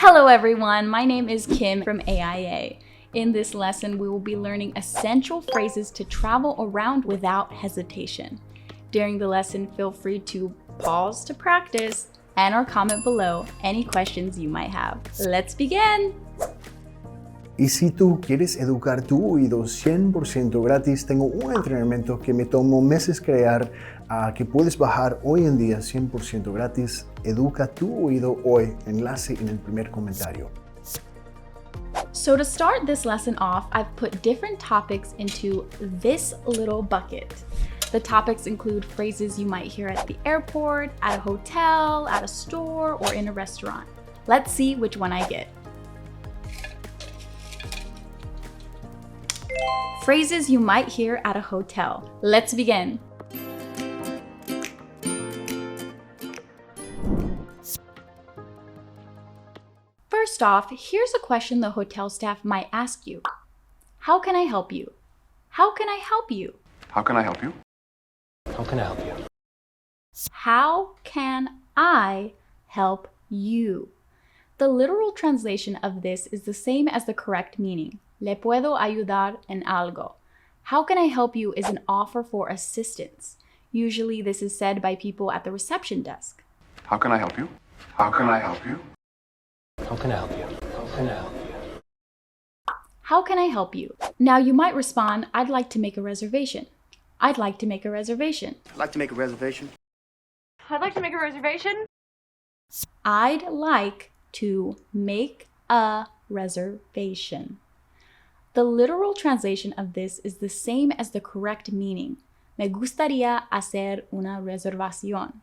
Hello everyone, my name is Kim from AIA. In this lesson, we will be learning essential phrases to travel around without hesitation. During the lesson, feel free to pause to practice and or comment below any questions you might have. Let's begin! Y si tú quieres educar tu oído 100% gratis, tengo un entrenamiento que me tomó meses crear, que puedes bajar hoy en día 100% gratis. Educa tu oído hoy, enlace en el primer comentario. So to start this lesson off, I've put different topics into this little bucket. The topics include phrases you might hear at the airport, at a hotel, at a store, or in a restaurant. Let's see which one I get. Phrases you might hear at a hotel. Let's begin. First off, here's a question the hotel staff might ask you. How can I help you? How can I help you? How can I help you? How can I help you? How can I help you? The literal translation of this is the same as the correct meaning. Le puedo ayudar en algo. How can I help you is an offer for assistance. Usually this is said by people at the reception desk. How can I help you? How can I help you? How can I help you? How can I help you? How can I help you? Now you might respond, I'd like to make a reservation. I'd like to make a reservation. I'd like to make a reservation. I'd like to make a reservation. I'd like to make a reservation. The literal translation of this is the same as the correct meaning. Me gustaría hacer una reservación.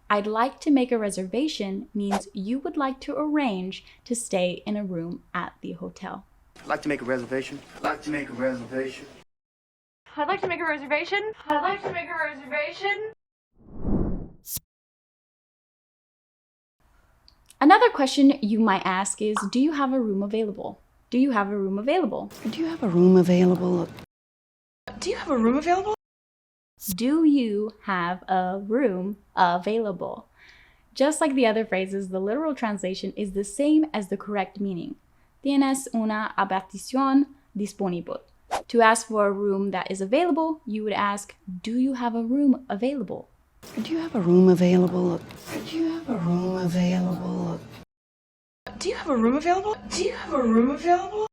I'd like to make a reservation means you would like to arrange to stay in a room at the hotel. I'd like to make a reservation. I'd like to make a reservation. I'd like to make a reservation. I'd like to make a reservation. Another question you might ask is, do you have a room available? Do you have a room available? Do you have a room available? Do you have a room available? Do you have a room available? Just like the other phrases, the literal translation is the same as the correct meaning. Tienes una habitación disponible. To ask for a room that is available, you would ask, do you have a room available? Do you have a room available? Do you have a room available? Do you have a room available? Do you have a room available?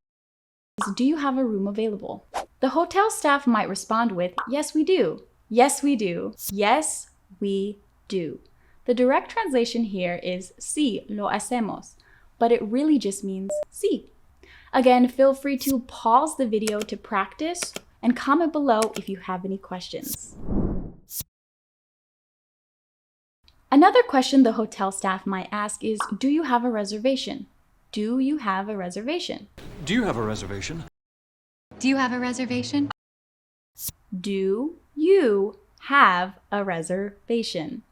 Do you have a room available? The hotel staff might respond with, yes, we do. Yes, we do. Yes, we do. The direct translation here is sí, lo hacemos, but it really just means sí. Again, feel free to pause the video to practice and comment below if you have any questions. Another question the hotel staff might ask is, do you have a reservation? Do you have a reservation? Do you have a reservation? Do you have a reservation? Do you have a reservation?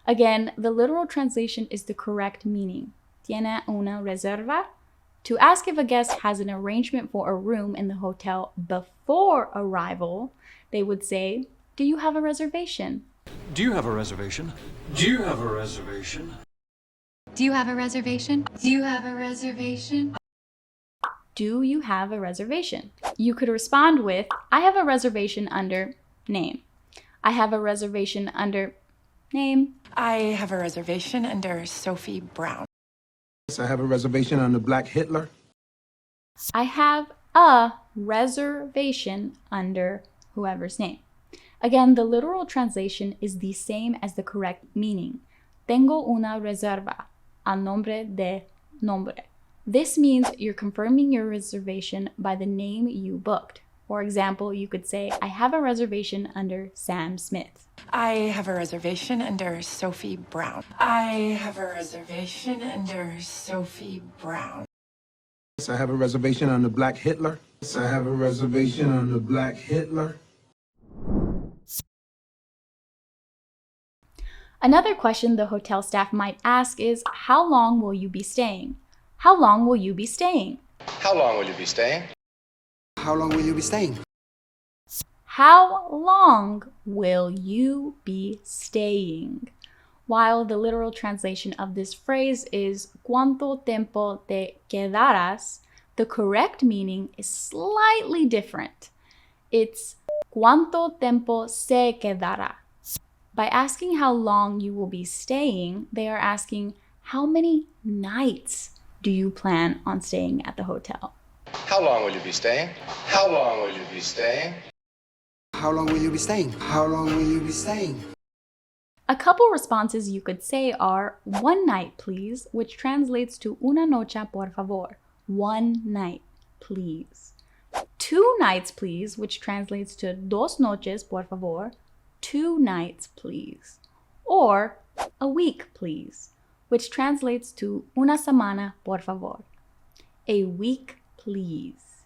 Again, the literal translation is the correct meaning. ¿Tiene una reserva? To ask if a guest has an arrangement for a room in the hotel before arrival, they would say, do you have a reservation? Do you have a reservation? Do you have a reservation? Do you have a reservation? Do you have a reservation? Do you have a reservation? You could respond with, I have a reservation under name. I have a reservation under name. I have a reservation under Sophie Brown. I have a reservation under Black Hitler. I have a reservation under whoever's name. Again, the literal translation is the same as the correct meaning. Tengo una reserva a nombre de nombre. This means you're confirming your reservation by the name you booked. For example, you could say, I have a reservation under Sam Smith. I have a reservation under Sophie Brown. I have a reservation under Sophie Brown. I have a reservation under Black Hitler. I have a reservation under Black Hitler. Another question the hotel staff might ask is, how long will you be staying? How long will you be staying? How long will you be staying? How long will you be staying? How long will you be staying? While the literal translation of this phrase is ¿Cuánto tiempo te quedarás?, the correct meaning is slightly different. It's ¿Cuánto tiempo se quedará? By asking how long you will be staying, they are asking how many nights do you plan on staying at the hotel? How long will you be staying? How long will you be staying? How long will you be staying? How long will you be staying? A couple responses you could say are one night, please, which translates to una noche, por favor. One night, please. 2 nights, please, which translates to dos noches, por favor. 2 nights, please. Or a week, please, which translates to una semana, por favor. A week, please.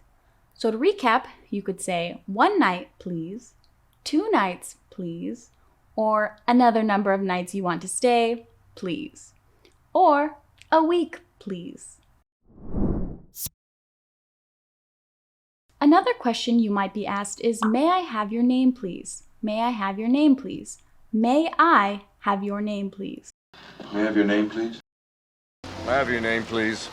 So to recap, you could say 1 night, please, 2 nights, please, or another number of nights you want to stay, please. Or a week, please. Another question you might be asked is, may I have your name, please? May I have your name, please? May I have your name, please? May I have your name, please? May I have your name, please?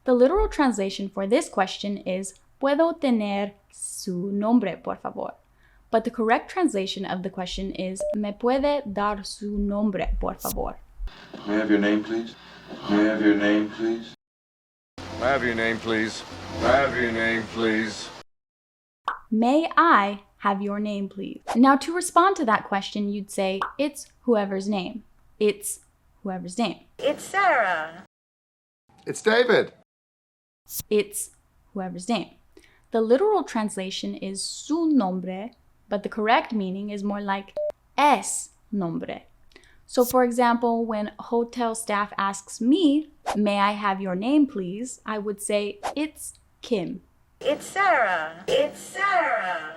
The literal translation for this question is, ¿Puedo tener su nombre, por favor? But the correct translation of the question is, ¿Me puede dar su nombre, por favor? May I have your name, please? May I have your name, please? May I have your name, please? May I have your name, please? May I have your name, please? Now, to respond to that question, you'd say, it's whoever's name. It's whoever's name. It's Sarah. It's David. It's whoever's name. The literal translation is su nombre, but the correct meaning is more like es nombre. So for example, when hotel staff asks me, may I have your name, please? I would say, it's Kim. It's Sarah. It's Sarah.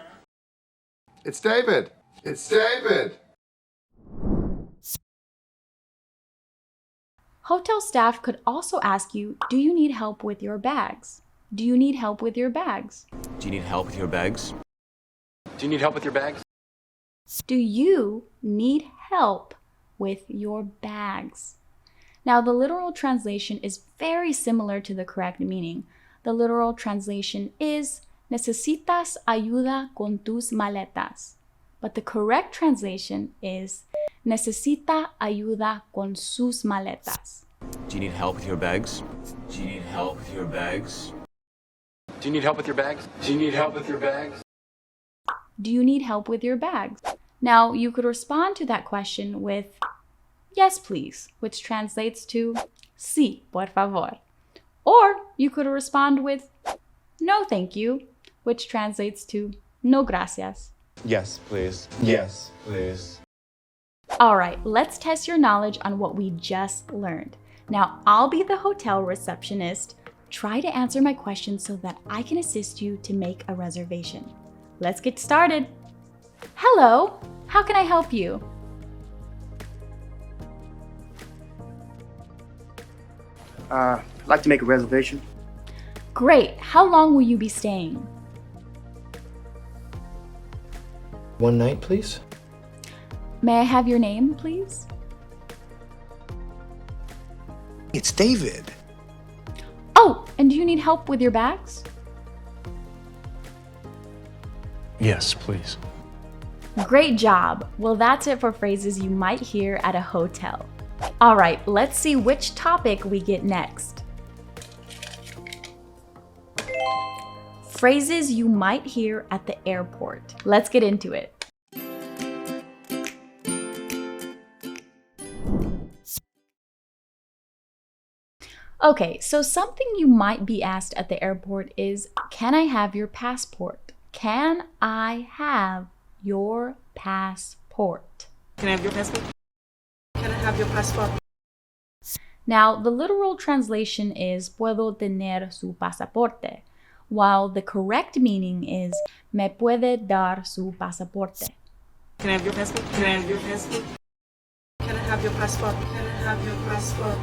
It's David. It's David. Hotel staff could also ask you, do you need help with your bags? Do you need help with your bags? Do you need help with your bags? Do you need help with your bags? Do you need help with your bags? Now, the literal translation is very similar to the correct meaning. The literal translation is, necesitas ayuda con tus maletas. But the correct translation is, necesita ayuda con sus maletas. Do you need help with your bags? Do you need help with your bags? Do you need help with your bags? Do you need help with your bags? Do you need help with your bags? Now, you could respond to that question with, yes, please, which translates to, sí, por favor. Or you could respond with, no, thank you, which translates to, no, gracias. Yes, please. Yes, please. All right, let's test your knowledge on what we just learned. Now, I'll be the hotel receptionist. Try to answer my questions so that I can assist you to make a reservation. Let's get started. Hello, how can I help you? I'd like to make a reservation. Great, how long will you be staying? 1 night, please. May I have your name, please? It's David. Oh, and do you need help with your bags? Yes, please. Great job. Well, that's it for phrases you might hear at a hotel. All right, let's see which topic we get next. Phrases you might hear at the airport. Let's get into it. Okay, so something you might be asked at the airport is, can I have your passport? Can I have your passport? Can I have your passport? Can I have your passport? Now, the literal translation is, puedo tener su pasaporte, while the correct meaning is, me puede dar su pasaporte. Can I have your passport? Can I have your passport? Can I have your passport? Can I have your passport?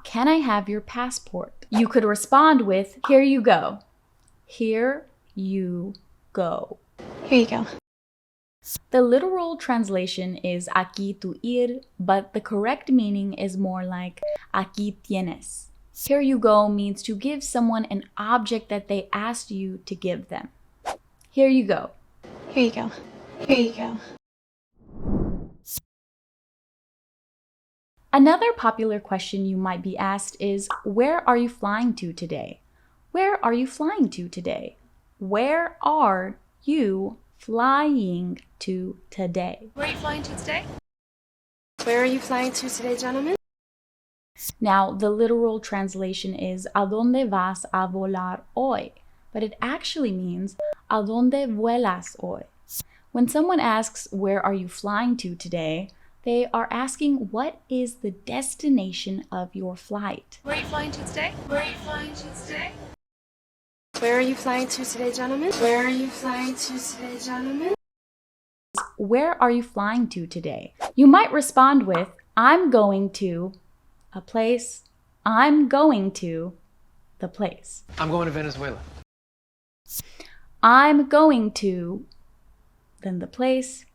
Can I have your passport? You could respond with, here you go. Here you go. Here you go. The literal translation is aquí tu ir, but the correct meaning is more like aquí tienes. Here you go means to give someone an object that they asked you to give them. Here you go. Here you go. Here you go. Another popular question you might be asked is, where are you flying to today? Where are you flying to today? Where are you flying to today? Where are you flying to today? Where are you flying to today, gentlemen? Now, the literal translation is ¿A dónde vas a volar hoy? But it actually means ¿A dónde vuelas hoy? When someone asks, where are you flying to today? They are asking, what is the destination of your flight? Where are you flying to today? Where are you flying to today? Where are you flying to today, gentlemen? Where are you flying to today, gentlemen? Where are you flying to today? You might respond with, I'm going to a place. I'm going to the place. I'm going to Venezuela. I'm going to, then the place.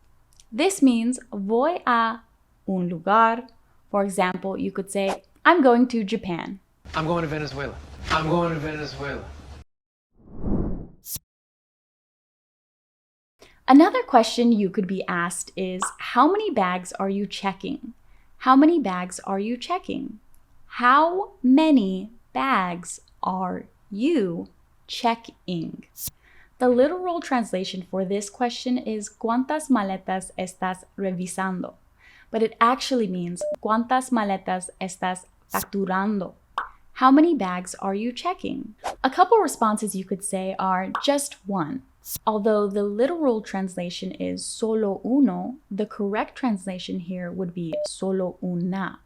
This means voy a un lugar. For example, you could say, I'm going to Japan. I'm going to Venezuela. I'm going to Venezuela. Another question you could be asked is, how many bags are you checking? How many bags are you checking? How many bags are you checking? The literal translation for this question is ¿Cuántas maletas estás revisando? But it actually means ¿Cuántas maletas estás facturando? How many bags are you checking? A couple responses you could say are just one. Although the literal translation is solo uno, the correct translation here would be solo una,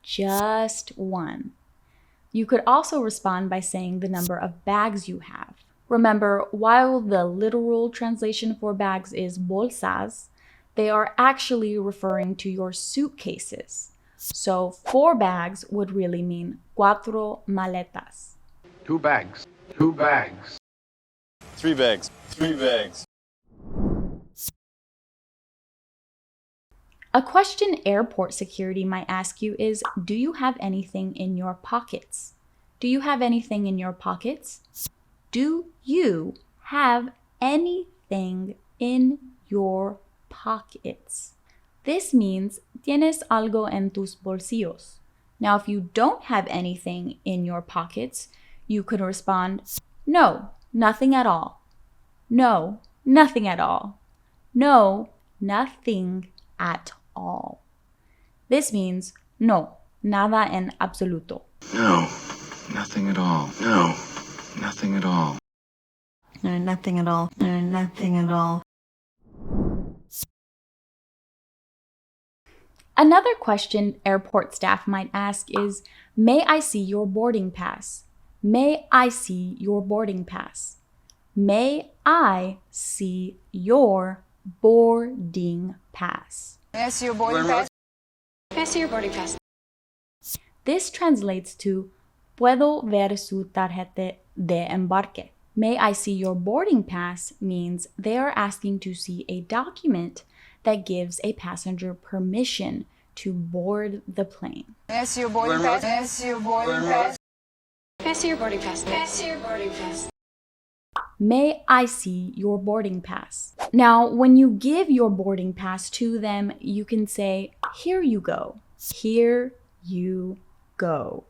just one. You could also respond by saying the number of bags you have. Remember, while the literal translation for bags is bolsas, they are actually referring to your suitcases. So 4 bags would really mean cuatro maletas. 2 bags. 2 bags. 3 bags. 3 bags. A question airport security might ask you is, do you have anything in your pockets? Do you have anything in your pockets? Do you have anything in your pockets? This means ¿Tienes algo en tus bolsillos? Now, if you don't have anything in your pockets, you could respond, no, nothing at all. No, nothing at all. No, nothing at all. This means no, nada en absoluto. No, nothing at all. No, nothing at all. No, nothing at all. No, nothing at all. Another question airport staff might ask is, may I see your boarding pass? May I see your boarding pass? May I see your boarding pass? May I see your boarding pass? May I see your boarding pass? This translates to Puedo ver su tarjeta de embarque. May I see your boarding pass means they are asking to see a document that gives a passenger permission to board the plane. May I see your boarding pass? May I see your boarding pass? May I see your boarding pass? May I see your boarding pass? May I see your boarding pass? Now, when you give your boarding pass to them, you can say, here you go. Here you go.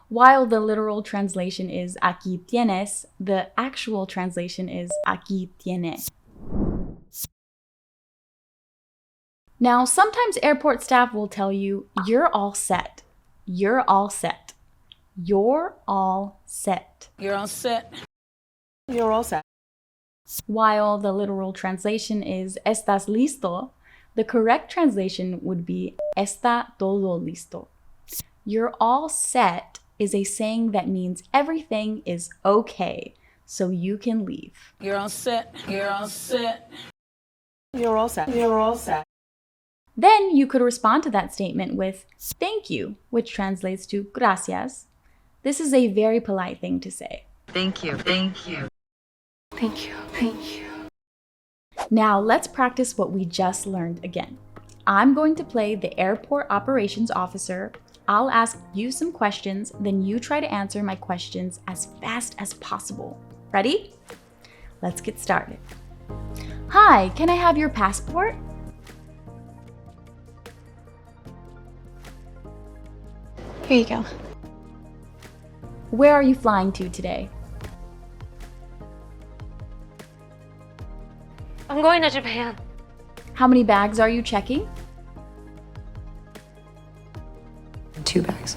While the literal translation is aquí tienes, the actual translation is aquí tiene. Now, sometimes airport staff will tell you, you're all set. You're all set. You're all set. You're all set. You're all set. While the literal translation is ¿Estás listo?, the correct translation would be ¿Está todo listo?. You're all set is a saying that means everything is okay, so you can leave. You're all set. You're all set. You're all set. You're all set. Then you could respond to that statement with thank you, which translates to gracias. This is a very polite thing to say. Thank you. Thank you. Thank you. Thank you. Now let's practice what we just learned again. I'm going to play the airport operations officer. I'll ask you some questions, then you try to answer my questions as fast as possible. Ready? Let's get started. Hi, can I have your passport? Here you go. Where are you flying to today? I'm going to Japan. How many bags are you checking? 2 bags.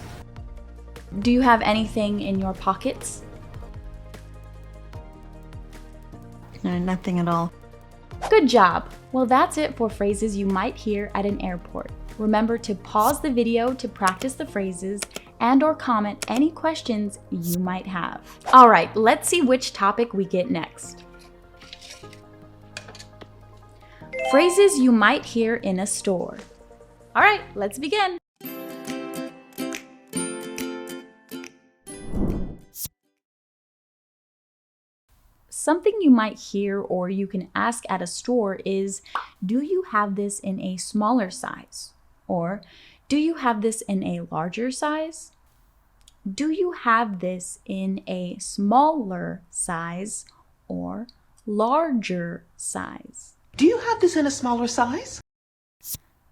Do you have anything in your pockets? No, nothing at all. Good job! Well, that's it for phrases you might hear at an airport. Remember to pause the video to practice the phrases and/or comment any questions you might have. All right, let's see which topic we get next. Phrases you might hear in a store. All right, let's begin. Something you might hear or you can ask at a store is, do you have this in a smaller size? Or, do you have this in a larger size? Do you have this in a smaller size or larger size? Do you have this in a smaller size?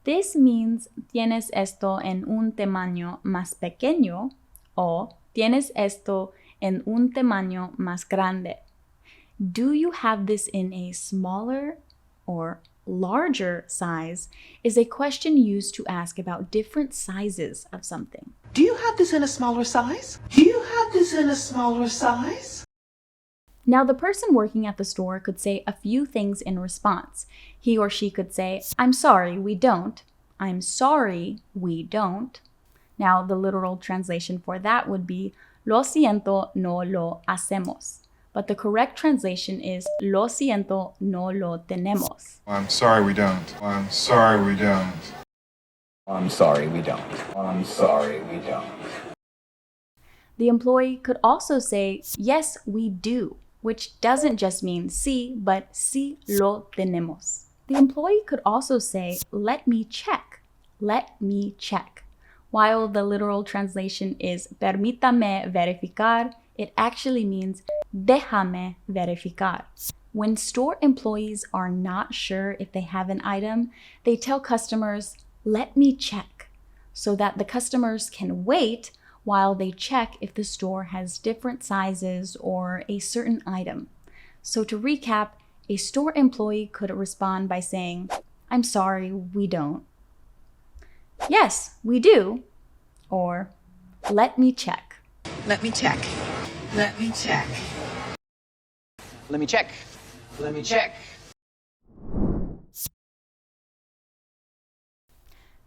This means tienes esto en un tamaño más pequeño o tienes esto en un tamaño más grande. Do you have this in a smaller or larger size is a question used to ask about different sizes of something. Do you have this in a smaller size? Do you have this in a smaller size? Now, the person working at the store could say a few things in response. He or she could say, I'm sorry, we don't. I'm sorry, we don't. Now, the literal translation for that would be, lo siento, no lo hacemos. But the correct translation is, lo siento, no lo tenemos. I'm sorry we don't. I'm sorry we don't. I'm sorry we don't. I'm sorry we don't. The employee could also say, yes, we do, which doesn't just mean sí, but sí lo tenemos. The employee could also say, let me check. Let me check. While the literal translation is permítame verificar, it actually means déjame verificar. When store employees are not sure if they have an item, they tell customers, let me check, so that the customers can wait while they check if the store has different sizes or a certain item. So to recap, a store employee could respond by saying, I'm sorry, we don't. Yes, we do. Or, let me check. Let me check. Let me check. Let me check. Let me check.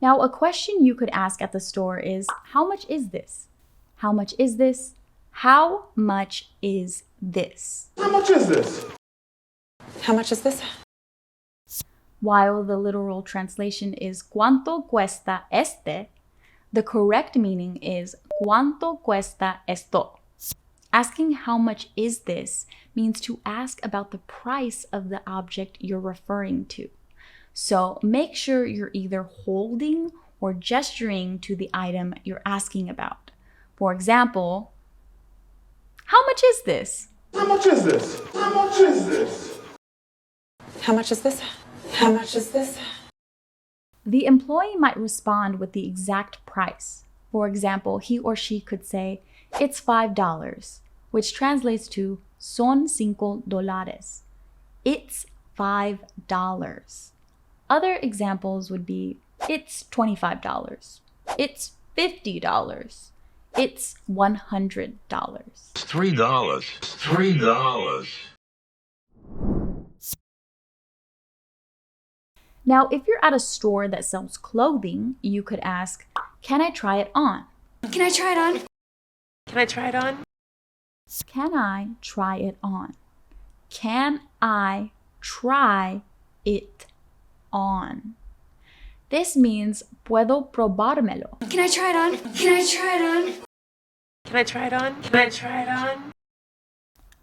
Now, a question you could ask at the store is, how much is this? How much is this? How much is this? How much is this? How much is this? While the literal translation is ¿cuánto cuesta este?, the correct meaning is ¿cuánto cuesta esto? Asking how much is this means to ask about the price of the object you're referring to. So make sure you're either holding or gesturing to the item you're asking about. For example, how much is this? How much is this? How much is this? How much is this? How much is this? The employee might respond with the exact price. For example, he or she could say, it's $5, which translates to son $5. It's $5. Other examples would be, it's $25. It's $50. It's $100. $3. $3. Now, if you're at a store that sells clothing, you could ask, can I try it on? Can I try it on? Can I try it on? Can I try it on? Can I try it on? This means puedo probármelo. Can I try it on? Can I try it on? Can I try it on? Can I try it on?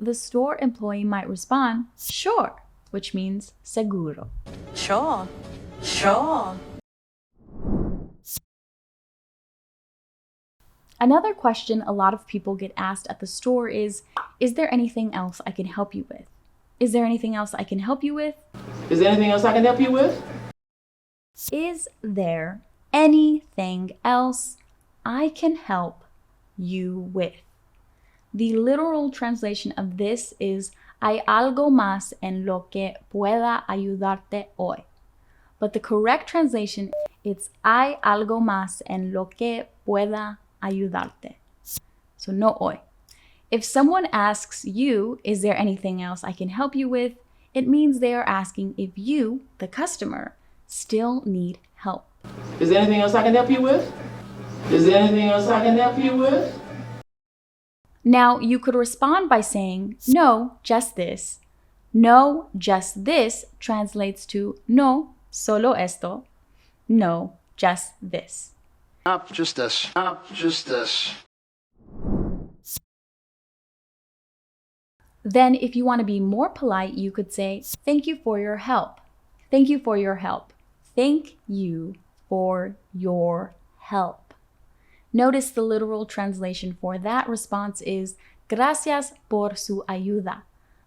The store employee might respond, sure, which means seguro. Sure. Sure. Another question a lot of people get asked at the store is there anything else I can help you with? Is there anything else I can help you with? Is there anything else I can help you with? Is there anything else I can help you with? The literal translation of this is ¿Hay algo más en lo que pueda ayudarte hoy? But the correct translation is ¿Hay algo más en lo que pueda ayudarte? So no hoy. If someone asks you, is there anything else I can help you with? It means they are asking if you, the customer, still need help. Is there anything else I can help you with? Is there anything else I can help you with? Now, you could respond by saying, no, just this. No, just this translates to no, solo esto. No, just this. Not just this. Not just this. Then, if you want to be more polite, you could say, thank you for your help. Thank you for your help. Thank you for your help. Notice the literal translation for that response is gracias por su ayuda.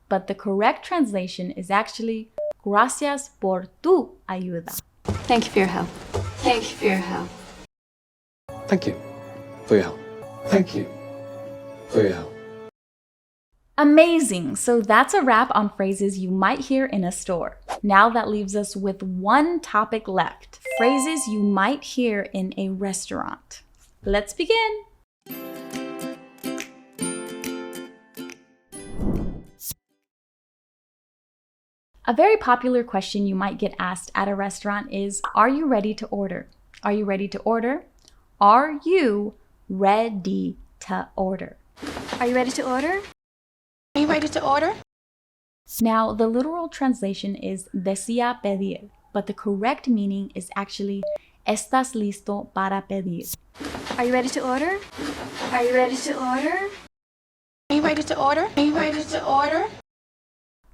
But the correct translation is actually gracias por tu ayuda. Thank you for your help. Thank you for your help. Thank you for your help. Thank you for your help. Amazing! So that's a wrap on phrases you might hear in a store. Now that leaves us with one topic left. Phrases you might hear in a restaurant. Let's begin! A very popular question you might get asked at a restaurant is, are you ready to order? Are you ready to order? Are you ready to order? Are you ready to order? Are you ready to order? Now, the literal translation is decía pedir, but the correct meaning is actually ¿Estás listo para pedir? Are you ready to order? Are you ready to order? Are you ready to order? Are you ready to order?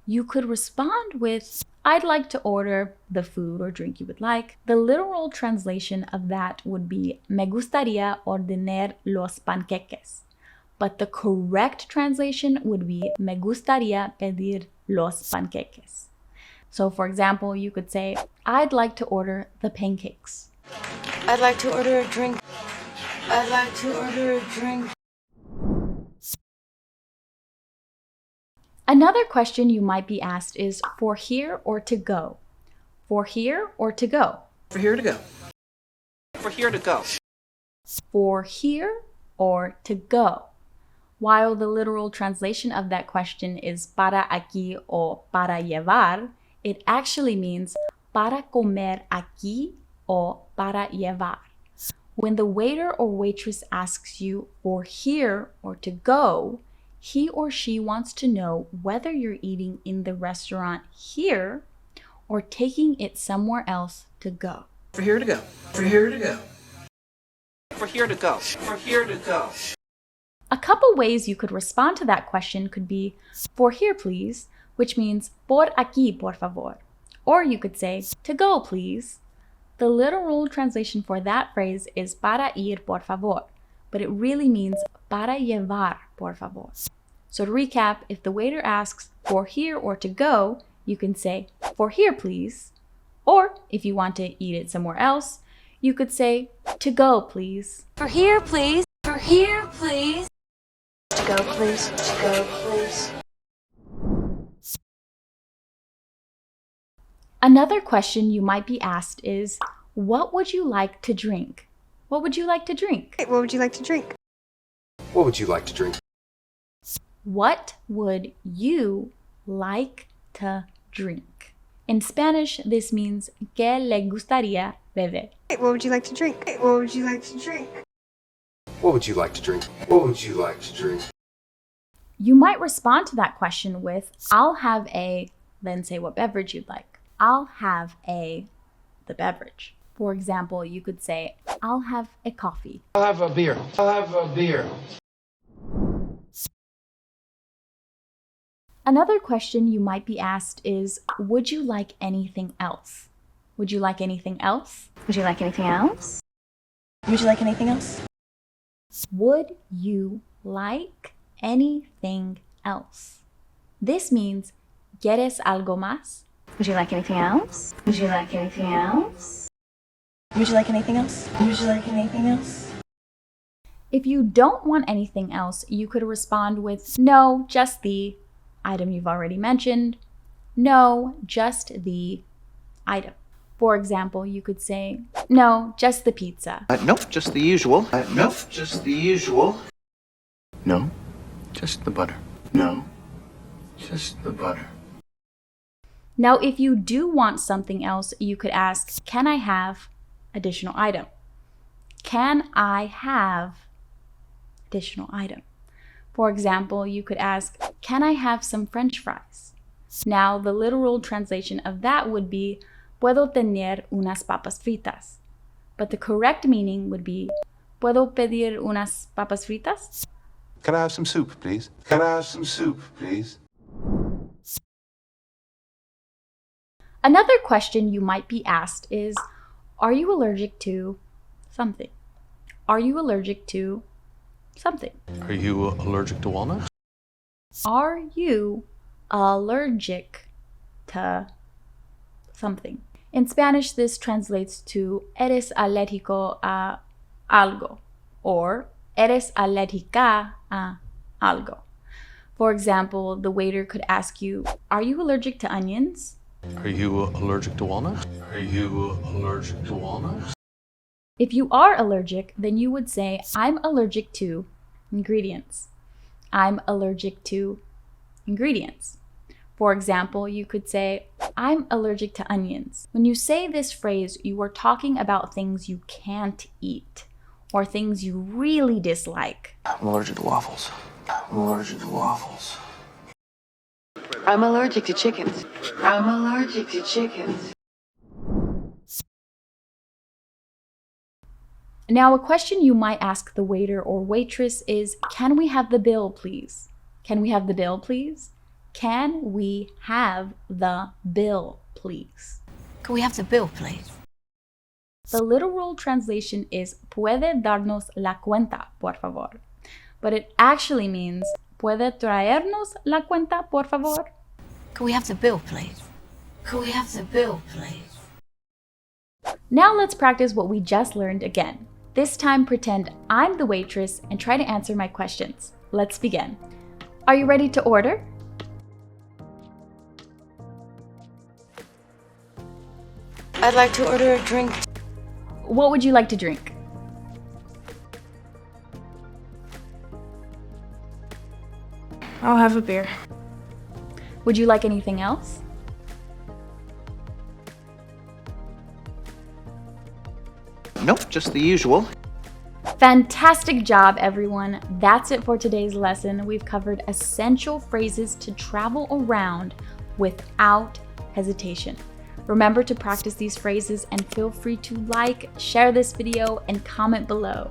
You could respond with, I'd like to order the food or drink you would like. The literal translation of that would be Me gustaría ordenar los panqueques. But the correct translation would be Me gustaría pedir los panqueques. So for example, you could say, I'd like to order the pancakes. I'd like to order a drink. I'd like to order a drink. Another question you might be asked is for here or to go? For here or to go? For here to go. For here to go. For here or to go? While the literal translation of that question is para aquí o para llevar, it actually means para comer aquí o para llevar. When the waiter or waitress asks you for here or to go, he or she wants to know whether you're eating in the restaurant here or taking it somewhere else to go. For here to go. For here to go. For here to go. For here to go. A couple ways you could respond to that question could be for here please, which means por aquí por favor. Or you could say to go please. The literal translation for that phrase is para ir por favor, but it really means para llevar por favor. So to recap, if the waiter asks for here or to go, you can say for here please. Or if you want to eat it somewhere else, you could say to go please. For here, please. For here, please. To go, please. To go, please. Another question you might be asked is, what would you like to drink? What would you like to drink? What would you like to drink? What would you like to drink? What would you like to drink? In Spanish, this means ¿qué le gustaría beber? What would you like to drink? What would you like to drink? What would you like to drink? What would you like to drink? You might respond to that question with, I'll have a, then say what beverage you'd like. I'll have the beverage. For example, you could say, I'll have a coffee. I'll have a beer. I'll have a beer. Another question you might be asked is, would you like anything else? Would you like anything else? Would you like anything else? Would you like anything else? Would you like anything else? This means, ¿quieres algo más? Would you like anything else? Would you like anything else? Would you like anything else? Would you like anything else? If you don't want anything else, you could respond with, no, just the item you've already mentioned. No, just the item. For example, you could say, no, just the pizza. Nope, just the usual. Nope, just the usual. No, just the butter. No, just the butter. Now, if you do want something else, you could ask, can I have additional item? Can I have additional item? For example, you could ask, can I have some French fries? Now, the literal translation of that would be, puedo tener unas papas fritas. But the correct meaning would be, puedo pedir unas papas fritas? Can I have some soup, please? Can I have some soup, please? Another question you might be asked is, are you allergic to something? Are you allergic to something? Are you allergic to walnuts? Are you allergic to something? In Spanish, this translates to eres alérgico a algo or eres alérgica a algo. For example, the waiter could ask you, are you allergic to onions? Are you allergic to walnuts? Are you allergic to walnuts? If you are allergic, then you would say, I'm allergic to ingredients. I'm allergic to ingredients. For example, you could say, I'm allergic to onions. When you say this phrase, you are talking about things you can't eat or things you really dislike. I'm allergic to waffles. I'm allergic to waffles. I'm allergic to chickens. I'm allergic to chickens. Now, a question you might ask the waiter or waitress is, can we have the bill, please? Can we have the bill, please? Can we have the bill, please? Can we have the bill, please? The literal translation is, puede darnos la cuenta, por favor. But it actually means, puede traernos la cuenta, por favor? Can we have the bill, please? Can we have the bill, please? Now let's practice what we just learned again. This time, pretend I'm the waitress and try to answer my questions. Let's begin. Are you ready to order? I'd like to order a drink. What would you like to drink? I'll have a beer. Would you like anything else? Nope, just the usual. Fantastic job, everyone. That's it for today's lesson. We've covered essential phrases to travel around without hesitation. Remember to practice these phrases and feel free to like, share this video, and comment below.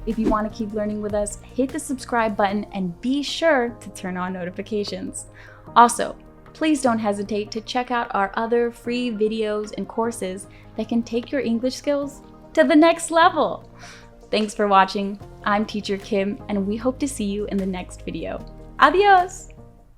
If you want to keep learning with us, hit the subscribe button and be sure to turn on notifications. Also, please don't hesitate to check out our other free videos and courses that can take your English skills to the next level. Thanks for watching. I'm Teacher Kim, and we hope to see you in the next video. Adios!